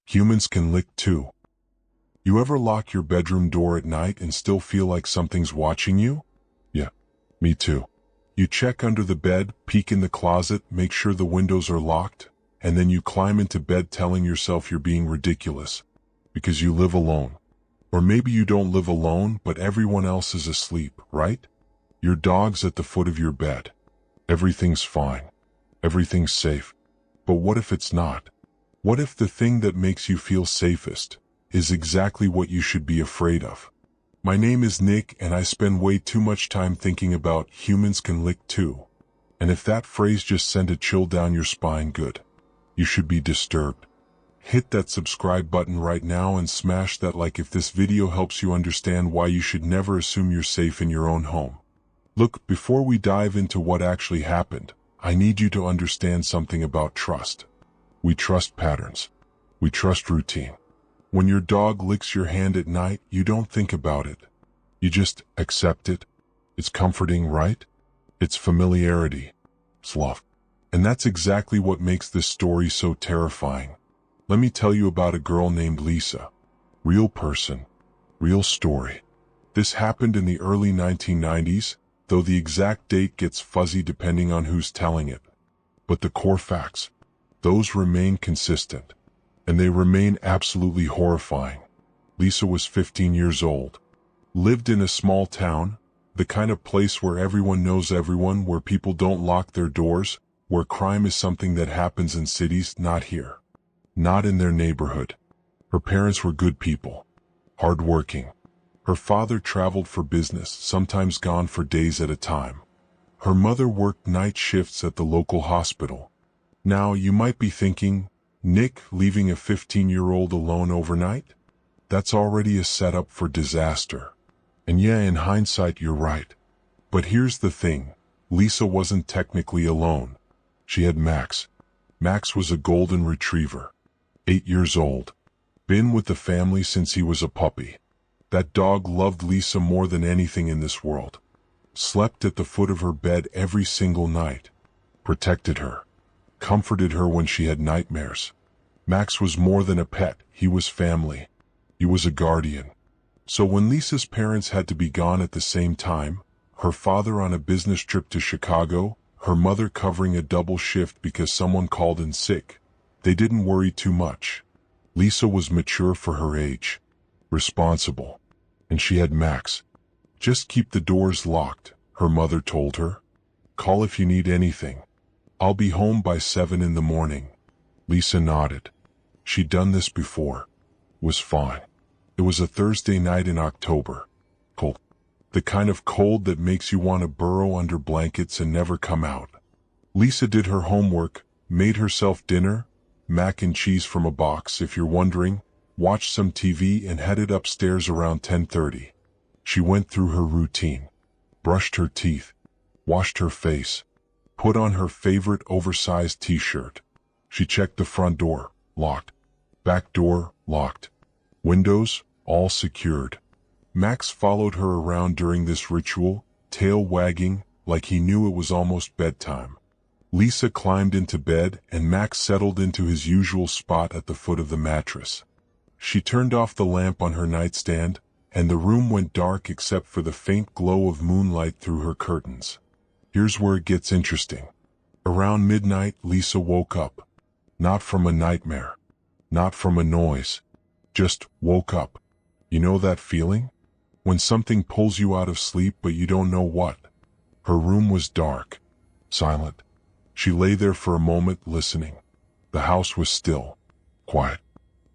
Humans can lick too. You ever lock your bedroom door at night and still feel like something's watching you? Yeah, me too. You check under the bed, peek in the closet, make sure the windows are locked, and then you climb into bed telling yourself you're being ridiculous because you live alone. Or maybe you don't live alone, but everyone else is asleep, right? Your dog's at the foot of your bed. Everything's fine. Everything's safe. But what if it's not? What if the thing that makes you feel safest is exactly what you should be afraid of? My name is Nick, and I spend way too much time thinking about humans can lick too. And if that phrase just sent a chill down your spine, good. You should be disturbed. Hit that subscribe button right now and smash that like if this video helps you understand why you should never assume you're safe in your own home. Look, before we dive into what actually happened, I need you to understand something about trust. We trust patterns. We trust routine. When your dog licks your hand at night, you don't think about it. You just accept it. It's comforting, right? It's familiarity. It's love. And that's exactly what makes this story so terrifying. Let me tell you about a girl named Lisa. Real person. Real story. This happened in the early 1990s, though the exact date gets fuzzy depending on who's telling it. But the core facts, those remain consistent. And they remain absolutely horrifying. Lisa was 15 years old. Lived in a small town, the kind of place where everyone knows everyone, where people don't lock their doors, where crime is something that happens in cities, not here. Not in their neighborhood. Her parents were good people. Hardworking. Her father traveled for business, sometimes gone for days at a time. Her mother worked night shifts at the local hospital. Now, you might be thinking, Nick, leaving a 15-year-old alone overnight? That's already a setup for disaster. And yeah, in hindsight, you're right. But here's the thing. Lisa wasn't technically alone. She had Max. Max was a golden retriever. 8 years old. Been with the family since he was a puppy. That dog loved Lisa more than anything in this world. Slept at the foot of her bed every single night. Protected her. Comforted her when she had nightmares. Max was more than a pet, he was family. He was a guardian. So when Lisa's parents had to be gone at the same time, her father on a business trip to Chicago, her mother covering a double shift because someone called in sick, they didn't worry too much. Lisa was mature for her age. Responsible. And she had Max. Just keep the doors locked, her mother told her. Call if you need anything. I'll be home by 7 in the morning. Lisa nodded. She'd done this before. Was fine. It was a Thursday night in October. Cold. The kind of cold that makes you want to burrow under blankets and never come out. Lisa did her homework, made herself dinner, mac and cheese from a box if you're wondering, watched some TV and headed upstairs around 10:30. She went through her routine. Brushed her teeth. Washed her face. Put on her favorite oversized t-shirt. She checked the front door, locked. Back door, locked. Windows, all secured. Max followed her around during this ritual, tail wagging, like he knew it was almost bedtime. Lisa climbed into bed and Max settled into his usual spot at the foot of the mattress. She turned off the lamp on her nightstand, and the room went dark except for the faint glow of moonlight through her curtains. Here's where it gets interesting. Around midnight, Lisa woke up. Not from a nightmare. Not from a noise. Just woke up. You know that feeling? When something pulls you out of sleep but you don't know what. Her room was dark. Silent. She lay there for a moment listening. The house was still. Quiet.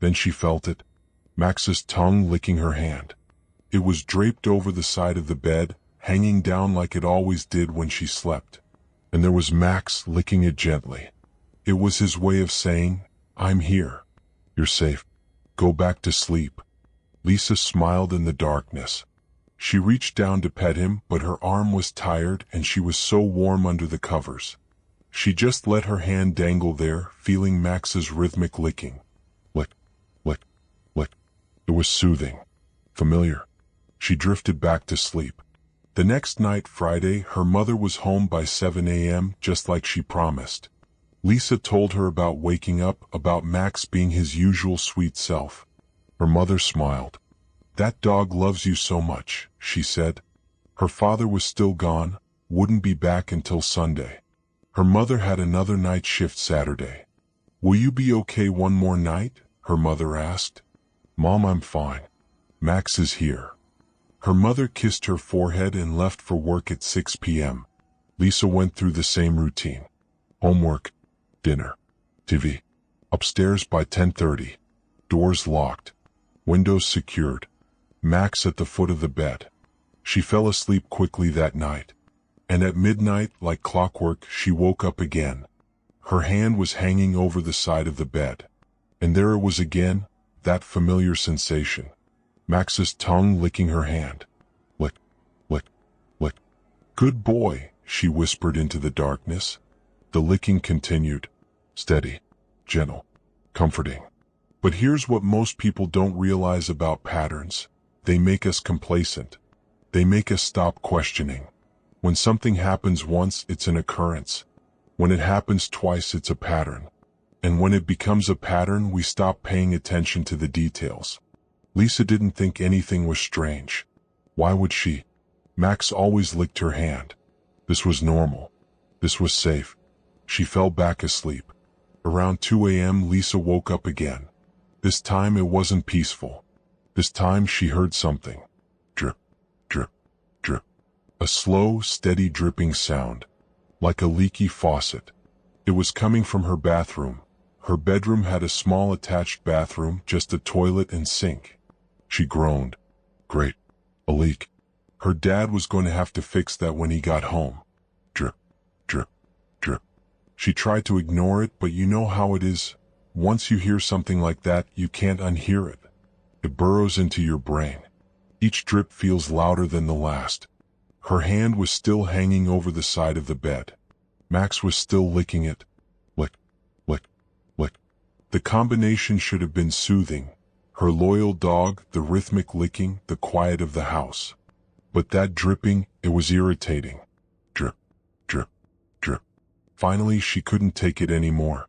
Then she felt it. Max's tongue licking her hand. It was draped over the side of the bed, hanging down like it always did when she slept. And there was Max licking it gently. It was his way of saying, I'm here. You're safe. Go back to sleep. Lisa smiled in the darkness. She reached down to pet him, but her arm was tired and she was so warm under the covers. She just let her hand dangle there, feeling Max's rhythmic licking. Lick, lick, lick. It was soothing. Familiar. She drifted back to sleep. The next night, Friday, her mother was home by 7 a.m., just like she promised. Lisa told her about waking up, about Max being his usual sweet self. Her mother smiled. "That dog loves you so much," she said. Her father was still gone, wouldn't be back until Sunday. Her mother had another night shift Saturday. "Will you be okay one more night?" her mother asked. "Mom, I'm fine. Max is here." Her mother kissed her forehead and left for work at 6 p.m. Lisa went through the same routine. Homework, dinner, TV. Upstairs by 10:30. Doors locked. Windows secured. Max at the foot of the bed. She fell asleep quickly that night. And at midnight, like clockwork, she woke up again. Her hand was hanging over the side of the bed. And there it was again, that familiar sensation. Max's tongue licking her hand. Lick, lick, lick. "Good boy," she whispered into the darkness. The licking continued. Steady, gentle, comforting. But here's what most people don't realize about patterns. They make us complacent. They make us stop questioning. When something happens once, it's an occurrence. When it happens twice, it's a pattern. And when it becomes a pattern, we stop paying attention to the details. Lisa didn't think anything was strange. Why would she? Max always licked her hand. This was normal. This was safe. She fell back asleep. Around 2 a.m. Lisa woke up again. This time it wasn't peaceful. This time she heard something. Drip, drip, drip. A slow, steady dripping sound. Like a leaky faucet. It was coming from her bathroom. Her bedroom had a small attached bathroom, just a toilet and sink. She groaned. Great. A leak. Her dad was going to have to fix that when he got home. Drip, drip, drip. She tried to ignore it, but you know how it is. Once you hear something like that, you can't unhear it. It burrows into your brain. Each drip feels louder than the last. Her hand was still hanging over the side of the bed. Max was still licking it. Lick, lick, lick. The combination should have been soothing. Her loyal dog, the rhythmic licking, the quiet of the house. But that dripping, it was irritating. Drip, drip, drip. Finally, she couldn't take it anymore.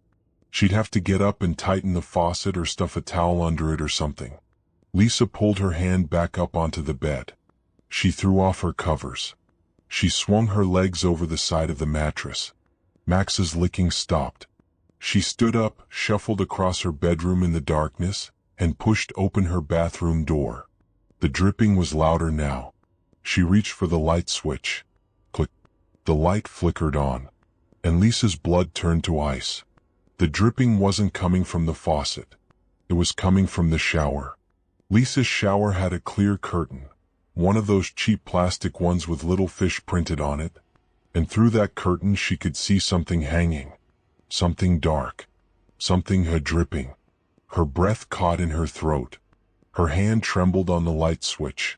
She'd have to get up and tighten the faucet or stuff a towel under it or something. Lisa pulled her hand back up onto the bed. She threw off her covers. She swung her legs over the side of the mattress. Max's licking stopped. She stood up, shuffled across her bedroom in the darkness, and pushed open her bathroom door. The dripping was louder now. She reached for the light switch. Click. The light flickered on, and Lisa's blood turned to ice. The dripping wasn't coming from the faucet. It was coming from the shower. Lisa's shower had a clear curtain, one of those cheap plastic ones with little fish printed on it, and through that curtain she could see something hanging. Something dark. Something dripping. Her breath caught in her throat. Her hand trembled on the light switch.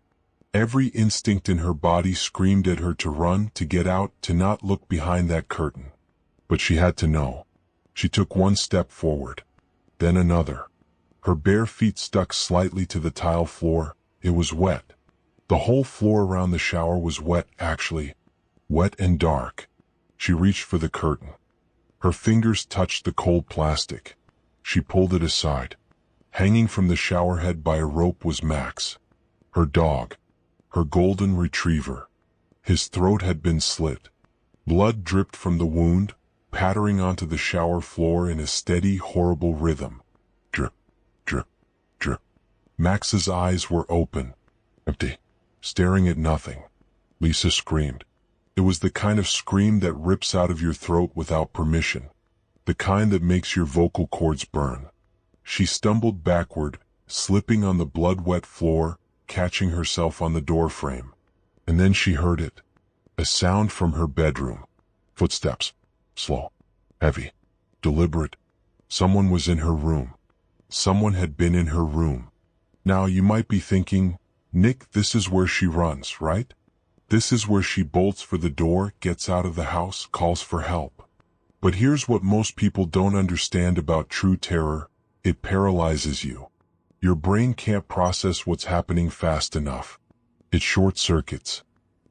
Every instinct in her body screamed at her to run, to get out, to not look behind that curtain. But she had to know. She took one step forward, then another. Her bare feet stuck slightly to the tile floor. It was wet. The whole floor around the shower was wet, actually. Wet and dark. She reached for the curtain. Her fingers touched the cold plastic. She pulled it aside. Hanging from the shower head by a rope was Max. Her dog. Her golden retriever. His throat had been slit. Blood dripped from the wound, pattering onto the shower floor in a steady, horrible rhythm. Drip, drip, drip. Max's eyes were open, empty, staring at nothing. Lisa screamed. It was the kind of scream that rips out of your throat without permission. The kind that makes your vocal cords burn. She stumbled backward, slipping on the blood-wet floor, catching herself on the doorframe. And then she heard it. A sound from her bedroom. Footsteps. Slow. Heavy. Deliberate. Someone was in her room. Someone had been in her room. Now you might be thinking, Nick, this is where she runs, right? This is where she bolts for the door, gets out of the house, calls for help. But here's what most people don't understand about true terror. It paralyzes you. Your brain can't process what's happening fast enough. It short circuits.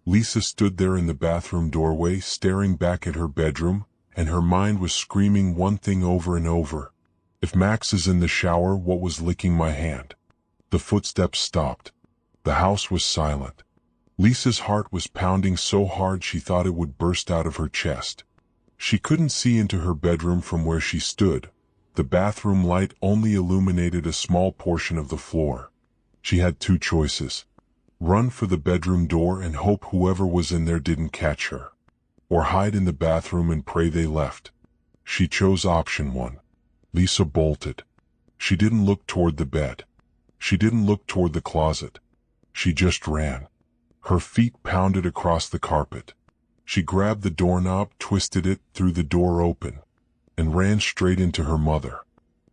Lisa stood there in the bathroom doorway, staring back at her bedroom, and her mind was screaming one thing over and over. If Max is in the shower, what was licking my hand? The footsteps stopped. The house was silent. Lisa's heart was pounding so hard she thought it would burst out of her chest. She couldn't see into her bedroom from where she stood. The bathroom light only illuminated a small portion of the floor. She had two choices: run for the bedroom door and hope whoever was in there didn't catch her, or hide in the bathroom and pray they left. She chose option one. Lisa bolted. She didn't look toward the bed. She didn't look toward the closet. She just ran. Her feet pounded across the carpet. She grabbed the doorknob, twisted it, threw the door open, and ran straight into her mother.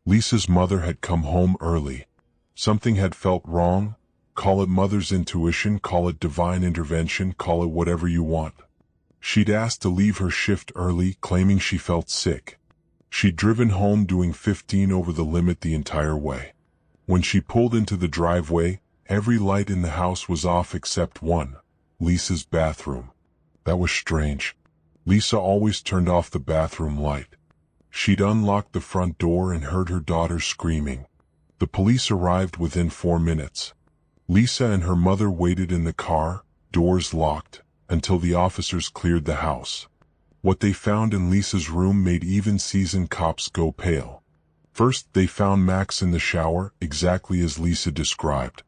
Lisa's mother had come home early. Something had felt wrong. Call it mother's intuition, call it divine intervention, call it whatever you want. She'd asked to leave her shift early, claiming she felt sick. She'd driven home doing 15 over the limit the entire way. When she pulled into the driveway, every light in the house was off except one: Lisa's bathroom. That was strange. Lisa always turned off the bathroom light. She'd unlocked the front door and heard her daughter screaming. The police arrived within 4 minutes. Lisa and her mother waited in the car, doors locked, until the officers cleared the house. What they found in Lisa's room made even seasoned cops go pale. First, they found Max in the shower, exactly as Lisa described.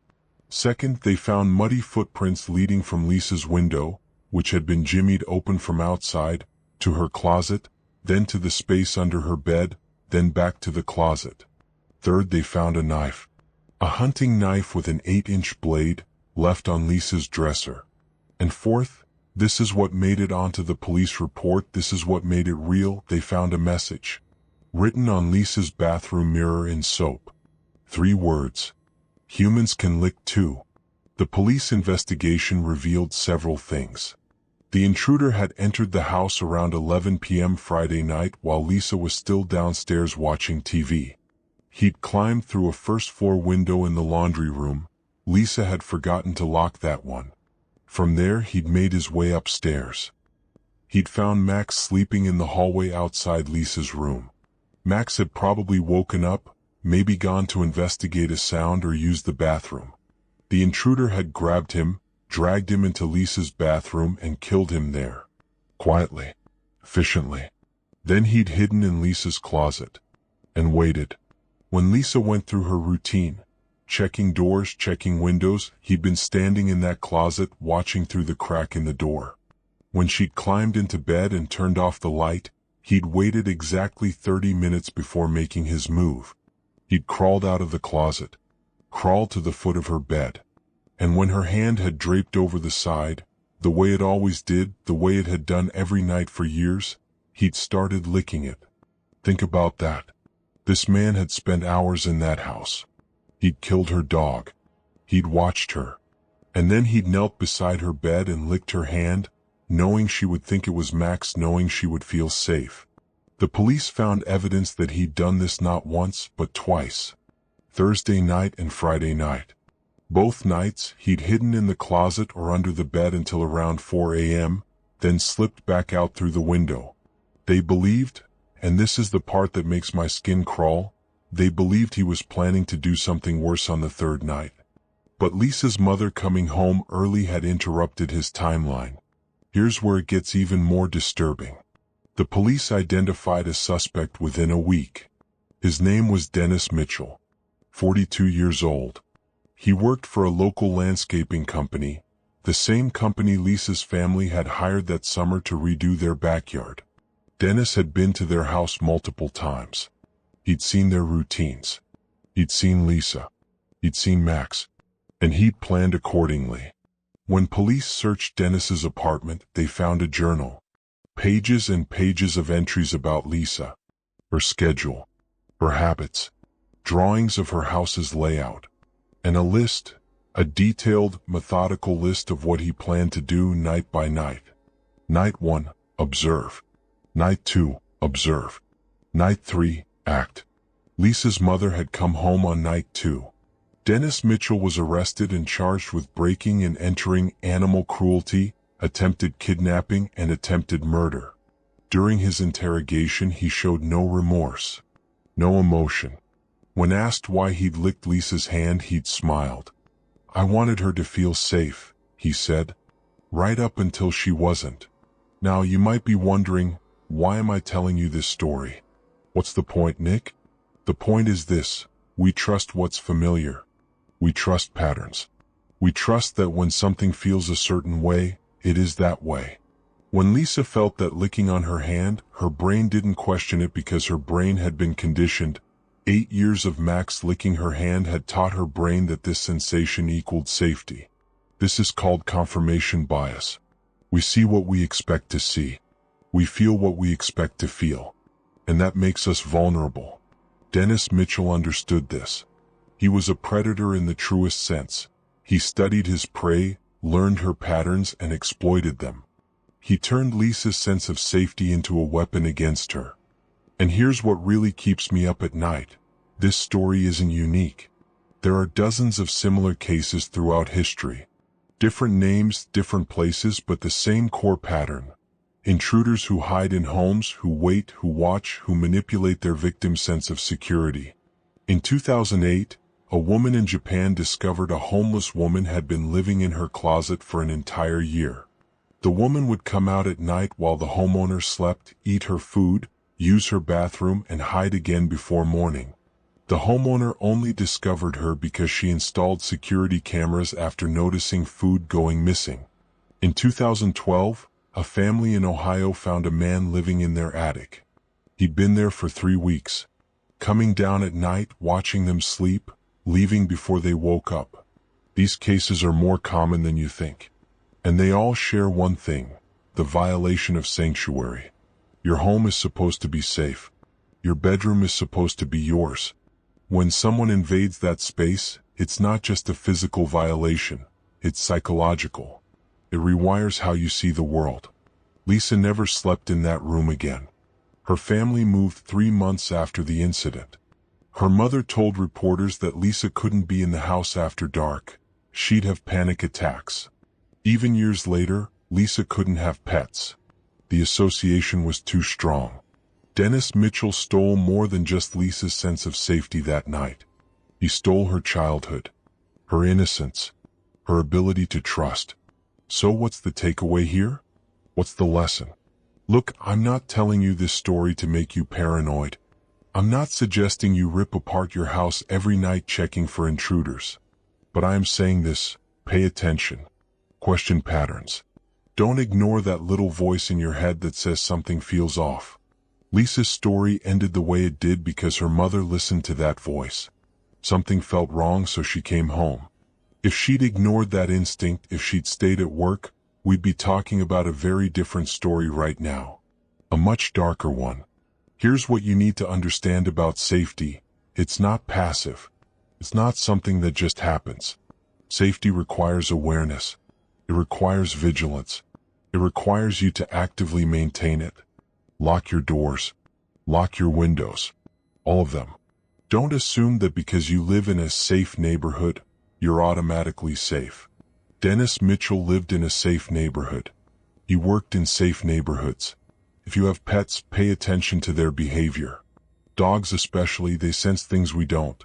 Second, they found muddy footprints leading from Lisa's window, which had been jimmied open from outside, to her closet, then to the space under her bed, then back to the closet. Third, they found a knife. A hunting knife with an 8-inch blade, left on Lisa's dresser. And fourth, this is what made it onto the police report, this is what made it real, they found a message, written on Lisa's bathroom mirror in soap. 3 words: humans can lick too. The police investigation revealed several things. The intruder had entered the house around 11 p.m. Friday night while Lisa was still downstairs watching TV. He'd climbed through a first-floor window in the laundry room. Lisa had forgotten to lock that one. From there, he'd made his way upstairs. He'd found Max sleeping in the hallway outside Lisa's room. Max had probably woken up, maybe gone to investigate a sound or use the bathroom. The intruder had grabbed him, dragged him into Lisa's bathroom and killed him there. Quietly. Efficiently. Then he'd hidden in Lisa's closet. And waited. When Lisa went through her routine, checking doors, checking windows, he'd been standing in that closet watching through the crack in the door. When she'd climbed into bed and turned off the light, he'd waited exactly 30 minutes before making his move. He'd crawled out of the closet, crawled to the foot of her bed, and when her hand had draped over the side, the way it always did, the way it had done every night for years, he'd started licking it. Think about that. This man had spent hours in that house. He'd killed her dog. He'd watched her. And then he'd knelt beside her bed and licked her hand, knowing she would think it was Max, knowing she would feel safe. The police found evidence that he'd done this not once, but twice. Thursday night and Friday night. Both nights, he'd hidden in the closet or under the bed until around 4 a.m., then slipped back out through the window. They believed, and this is the part that makes my skin crawl, they believed he was planning to do something worse on the third night. But Lisa's mother coming home early had interrupted his timeline. Here's where it gets even more disturbing. The police identified a suspect within a week. His name was Dennis Mitchell, 42 years old. He worked for a local landscaping company, the same company Lisa's family had hired that summer to redo their backyard. Dennis had been to their house multiple times. He'd seen their routines. He'd seen Lisa. He'd seen Max. And he'd planned accordingly. When police searched Dennis's apartment, they found a journal. Pages and pages of entries about Lisa. Her schedule. Her habits. Drawings of her house's layout. And a list. A detailed, methodical list of what he planned to do night by night. Night 1, observe. Night 2, observe. Night 3, act. Lisa's mother had come home on night 2. Dennis Mitchell was arrested and charged with breaking and entering, animal cruelty, attempted kidnapping, and attempted murder. During his interrogation, he showed no remorse, no emotion. When asked why he'd licked Lisa's hand, he'd smiled. "I wanted her to feel safe," he said, "right up until she wasn't." Now you might be wondering, why am I telling you this story? What's the point, Nick? The point is this: we trust what's familiar. We trust patterns. We trust that when something feels a certain way, it is that way. When Lisa felt that licking on her hand, her brain didn't question it because her brain had been conditioned. 8 years of Max licking her hand had taught her brain that this sensation equaled safety. This is called confirmation bias. We see what we expect to see. We feel what we expect to feel. And that makes us vulnerable. Dennis Mitchell understood this. He was a predator in the truest sense. He studied his prey, learned her patterns, and exploited them. He turned Lisa's sense of safety into a weapon against her. And here's what really keeps me up at night. This story isn't unique. There are dozens of similar cases throughout history. Different names, different places, but the same core pattern. Intruders who hide in homes, who wait, who watch, who manipulate their victim's sense of security. In 2008, a woman in Japan discovered a homeless woman had been living in her closet for an entire year. The woman would come out at night while the homeowner slept, eat her food, use her bathroom, and hide again before morning. The homeowner only discovered her because she installed security cameras after noticing food going missing. In 2012, a family in Ohio found a man living in their attic. He'd been there for 3 weeks, coming down at night, watching them sleep, leaving before they woke up. These cases are more common than you think. And they all share one thing: the violation of sanctuary. Your home is supposed to be safe. Your bedroom is supposed to be yours. When someone invades that space, it's not just a physical violation, it's psychological. It rewires how you see the world. Lisa never slept in that room again. Her family moved 3 months after the incident. Her mother told reporters that Lisa couldn't be in the house after dark. She'd have panic attacks. Even years later, Lisa couldn't have pets. The association was too strong. Dennis Mitchell stole more than just Lisa's sense of safety that night. He stole her childhood, her innocence, her ability to trust. So what's the takeaway here? What's the lesson? Look, I'm not telling you this story to make you paranoid. I'm not suggesting you rip apart your house every night checking for intruders. But I am saying this: pay attention. Question patterns. Don't ignore that little voice in your head that says something feels off. Lisa's story ended the way it did because her mother listened to that voice. Something felt wrong, so she came home. If she'd ignored that instinct, if she'd stayed at work, we'd be talking about a very different story right now. A much darker one. Here's what you need to understand about safety. It's not passive. It's not something that just happens. Safety requires awareness. It requires vigilance. It requires you to actively maintain it. Lock your doors. Lock your windows. All of them. Don't assume that because you live in a safe neighborhood, you're automatically safe. Dennis Mitchell lived in a safe neighborhood. He worked in safe neighborhoods. If you have pets, pay attention to their behavior. Dogs especially, they sense things we don't.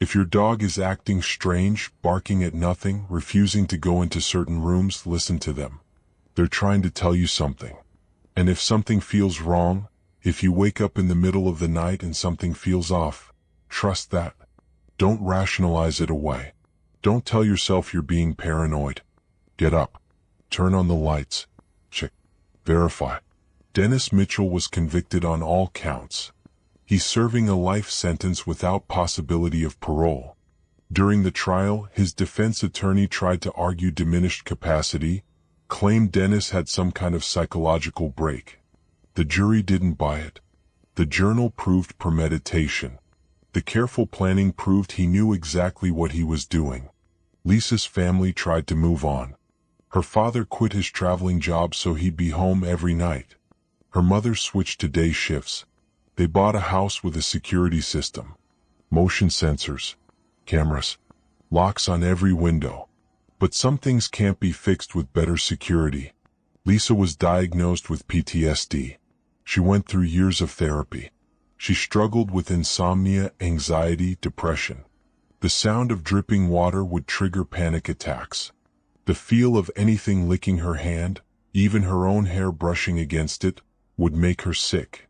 If your dog is acting strange, barking at nothing, refusing to go into certain rooms, listen to them. They're trying to tell you something. And if something feels wrong, if you wake up in the middle of the night and something feels off, trust that. Don't rationalize it away. Don't tell yourself you're being paranoid. Get up. Turn on the lights. Check. Verify. Dennis Mitchell was convicted on all counts. He's serving a life sentence without possibility of parole. During the trial, his defense attorney tried to argue diminished capacity, claimed Dennis had some kind of psychological break. The jury didn't buy it. The journal proved premeditation. The careful planning proved he knew exactly what he was doing. Lisa's family tried to move on. Her father quit his traveling job so he'd be home every night. Her mother switched to day shifts. They bought a house with a security system. Motion sensors, cameras, locks on every window. But some things can't be fixed with better security. Lisa was diagnosed with PTSD. She went through years of therapy. She struggled with insomnia, anxiety, depression. The sound of dripping water would trigger panic attacks. The feel of anything licking her hand, even her own hair brushing against it, would make her sick.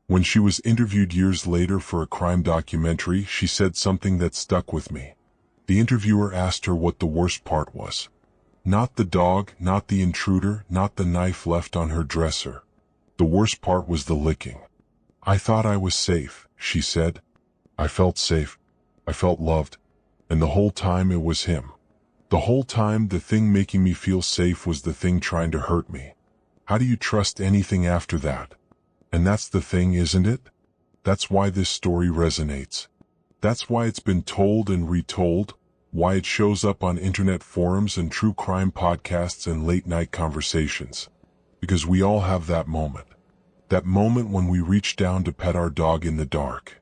When she was interviewed years later for a crime documentary, she said something that stuck with me. The interviewer asked her what the worst part was. Not the dog, not the intruder, not the knife left on her dresser. The worst part was the licking. I thought I was safe, she said. I felt safe. I felt loved. And the whole time it was him. The whole time the thing making me feel safe was the thing trying to hurt me. How do you trust anything after that? And that's the thing, isn't it? That's why this story resonates. That's why it's been told and retold, why it shows up on internet forums and true crime podcasts and late-night conversations. Because we all have that moment. That moment when we reach down to pet our dog in the dark.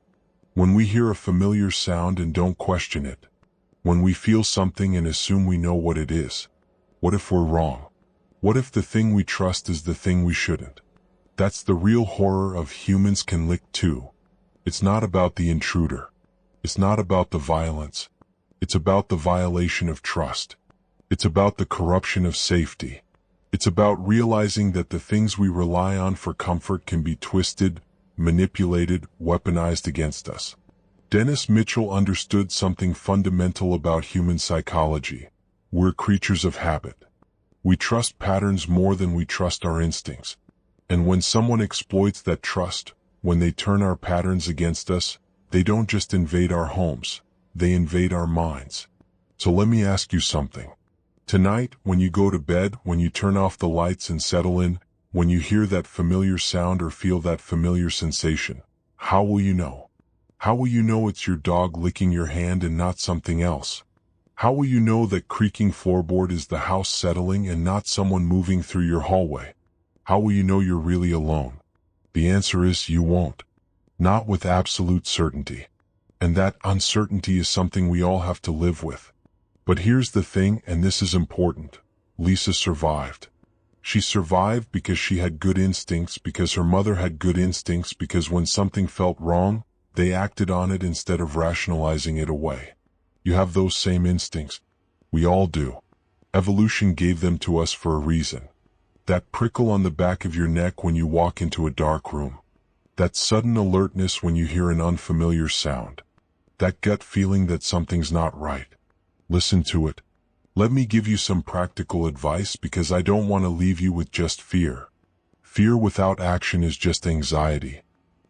When we hear a familiar sound and don't question it. When we feel something and assume we know what it is. What if we're wrong? What if the thing we trust is the thing we shouldn't? That's the real horror of humans can lick too. It's not about the intruder. It's not about the violence. It's about the violation of trust. It's about the corruption of safety. It's about realizing that the things we rely on for comfort can be twisted, manipulated, weaponized against us. Dennis Mitchell understood something fundamental about human psychology. We're creatures of habit. We trust patterns more than we trust our instincts. And when someone exploits that trust, when they turn our patterns against us, they don't just invade our homes, they invade our minds. So let me ask you something. Tonight, when you go to bed, when you turn off the lights and settle in, when you hear that familiar sound or feel that familiar sensation, how will you know? How will you know it's your dog licking your hand and not something else? How will you know that creaking floorboard is the house settling and not someone moving through your hallway? How will you know you're really alone? The answer is you won't. Not with absolute certainty. And that uncertainty is something we all have to live with. But here's the thing, and this is important. Lisa survived. She survived because she had good instincts, because her mother had good instincts, because when something felt wrong, they acted on it instead of rationalizing it away. You have those same instincts. We all do. Evolution gave them to us for a reason. That prickle on the back of your neck when you walk into a dark room. That sudden alertness when you hear an unfamiliar sound. That gut feeling that something's not right. Listen to it. Let me give you some practical advice because I don't want to leave you with just fear. Fear without action is just anxiety.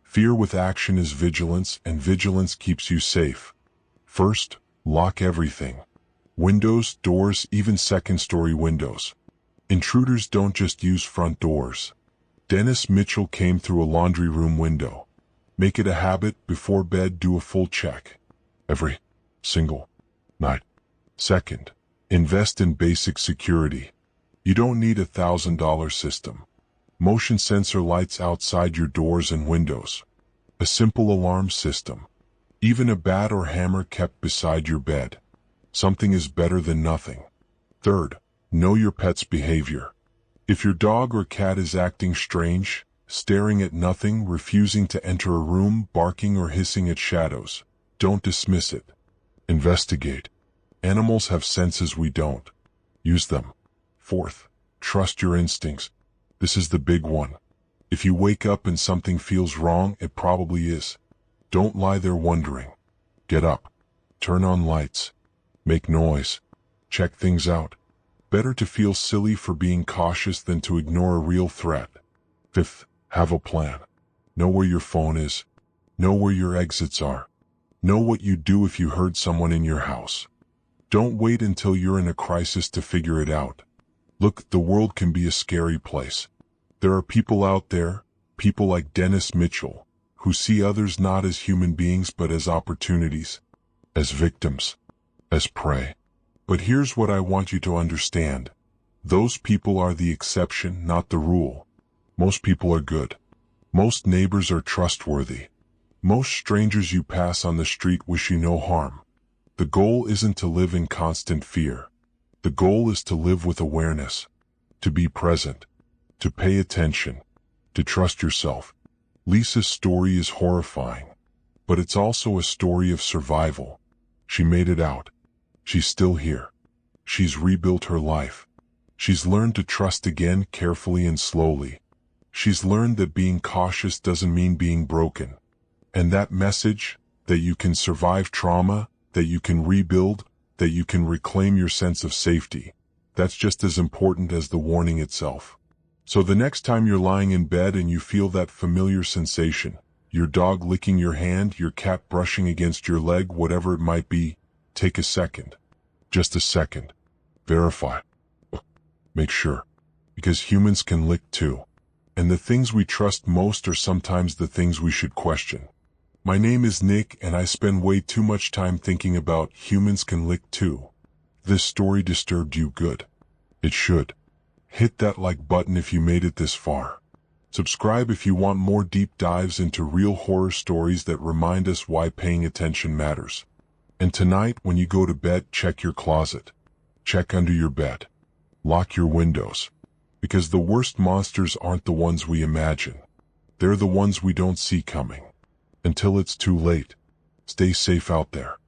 Fear with action is vigilance, and vigilance keeps you safe. First, lock everything. Windows, doors, even second-story windows. Intruders don't just use front doors. Dennis Mitchell came through a laundry room window. Make it a habit, before bed do a full check. Every single night. Second, invest in basic security. You don't need $1,000 system. Motion sensor lights outside your doors and windows. A simple alarm system. Even a bat or hammer kept beside your bed. Something is better than nothing. Third, know your pet's behavior. If your dog or cat is acting strange, staring at nothing, refusing to enter a room, barking or hissing at shadows, don't dismiss it. Investigate. Animals have senses we don't. Use them. Fourth, trust your instincts. This is the big one. If you wake up and something feels wrong, it probably is. Don't lie there wondering. Get up. Turn on lights. Make noise. Check things out. Better to feel silly for being cautious than to ignore a real threat. Fifth, have a plan. Know where your phone is. Know where your exits are. Know what you'd do if you heard someone in your house. Don't wait until you're in a crisis to figure it out. Look, the world can be a scary place. There are people out there, people like Dennis Mitchell, who see others not as human beings but as opportunities, as victims, as prey. But here's what I want you to understand. Those people are the exception, not the rule. Most people are good. Most neighbors are trustworthy. Most strangers you pass on the street wish you no harm. The goal isn't to live in constant fear. The goal is to live with awareness, to be present, to pay attention, to trust yourself. Lisa's story is horrifying, but it's also a story of survival. She made it out. She's still here. She's rebuilt her life. She's learned to trust again, carefully and slowly. She's learned that being cautious doesn't mean being broken. And that message, that you can survive trauma, that you can rebuild, that you can reclaim your sense of safety, that's just as important as the warning itself. So the next time you're lying in bed and you feel that familiar sensation, your dog licking your hand, your cat brushing against your leg, whatever it might be, take a second. Just a second. Verify. Make sure. Because humans can lick too. And the things we trust most are sometimes the things we should question. My name is Nick, and I spend way too much time thinking about humans can lick too. This story disturbed you good. It should. Hit that like button if you made it this far. Subscribe if you want more deep dives into real horror stories that remind us why paying attention matters. And tonight, when you go to bed, check your closet. Check under your bed. Lock your windows. Because the worst monsters aren't the ones we imagine. They're the ones we don't see coming. Until it's too late. Stay safe out there.